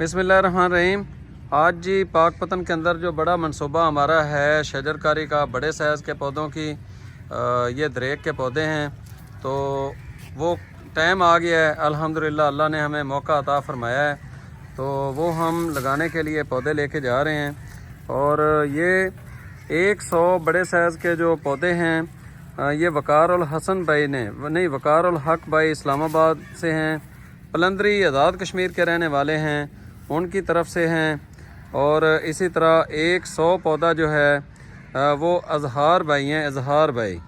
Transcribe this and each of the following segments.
बिस्मिल्लाहिर्रहमानिर्रहीम। आज जी पाक पतन के अंदर जो बड़ा मंसूबा हमारा है शजरकारी का, बड़े साइज़ के पौधों की ये दरेक के पौधे हैं, तो वो टाइम आ गया है। अल्हम्दुलिल्लाह अल्लाह ने हमें मौका अता फरमाया है, तो वो हम लगाने के लिए पौधे लेके जा रहे हैं। और ये 100 बड़े साइज़ के जो पौधे हैं ये वकार उल हसन भाई ने नहीं वकार उल हक भाई इस्लामाबाद से हैं, पलंदरी आज़ाद कश्मीर के रहने वाले हैं, उनकी तरफ से हैं। और इसी तरह 100 पौधा जो है वो अजहार भाई हैं, अजहार भाई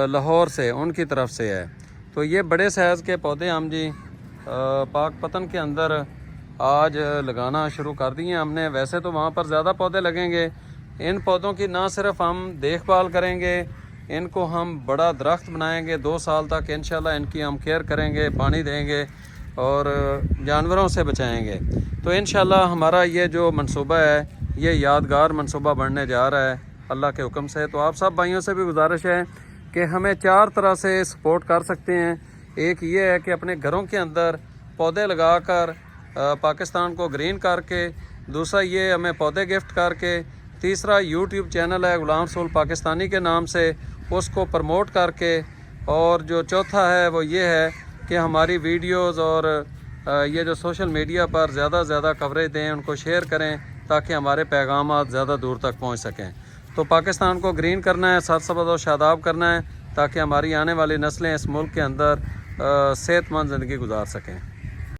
लाहौर से, उनकी तरफ से है। तो ये बड़े साइज़ के पौधे हम जी पाक पतन के अंदर आज लगाना शुरू कर दिए हमने। वैसे तो वहाँ पर ज़्यादा पौधे लगेंगे। इन पौधों की ना सिर्फ हम देखभाल करेंगे, इनको हम बड़ा दरख्त बनाएंगे, 2 साल तक इंशाल्लाह इनकी हम केयर करेंगे, पानी देंगे और जानवरों से बचाएंगे। तो इंशाल्लाह हमारा ये जो मंसूबा है ये यादगार मंसूबा बनने जा रहा है अल्लाह के हुक्म से। तो आप सब भाइयों से भी गुजारिश है कि हमें 4 तरह से सपोर्ट कर सकते हैं। एक ये है कि अपने घरों के अंदर पौधे लगाकर पाकिस्तान को ग्रीन करके, दूसरा ये हमें पौधे गिफ्ट करके, तीसरा यूट्यूब चैनल है गुलाम रसूल पाकिस्तानी के नाम से, उसको प्रमोट करके, और जो चौथा है वो ये है कि हमारी वीडियोस और ये जो सोशल मीडिया पर ज़्यादा से ज़्यादा कवरेज दें, उनको शेयर करें ताकि हमारे पैगाम ज़्यादा दूर तक पहुंच सकें। तो पाकिस्तान को ग्रीन करना है, सरसब्ज़ और शादाब करना है ताकि हमारी आने वाली नस्लें इस मुल्क के अंदर सेहतमंद ज़िंदगी गुजार सकें।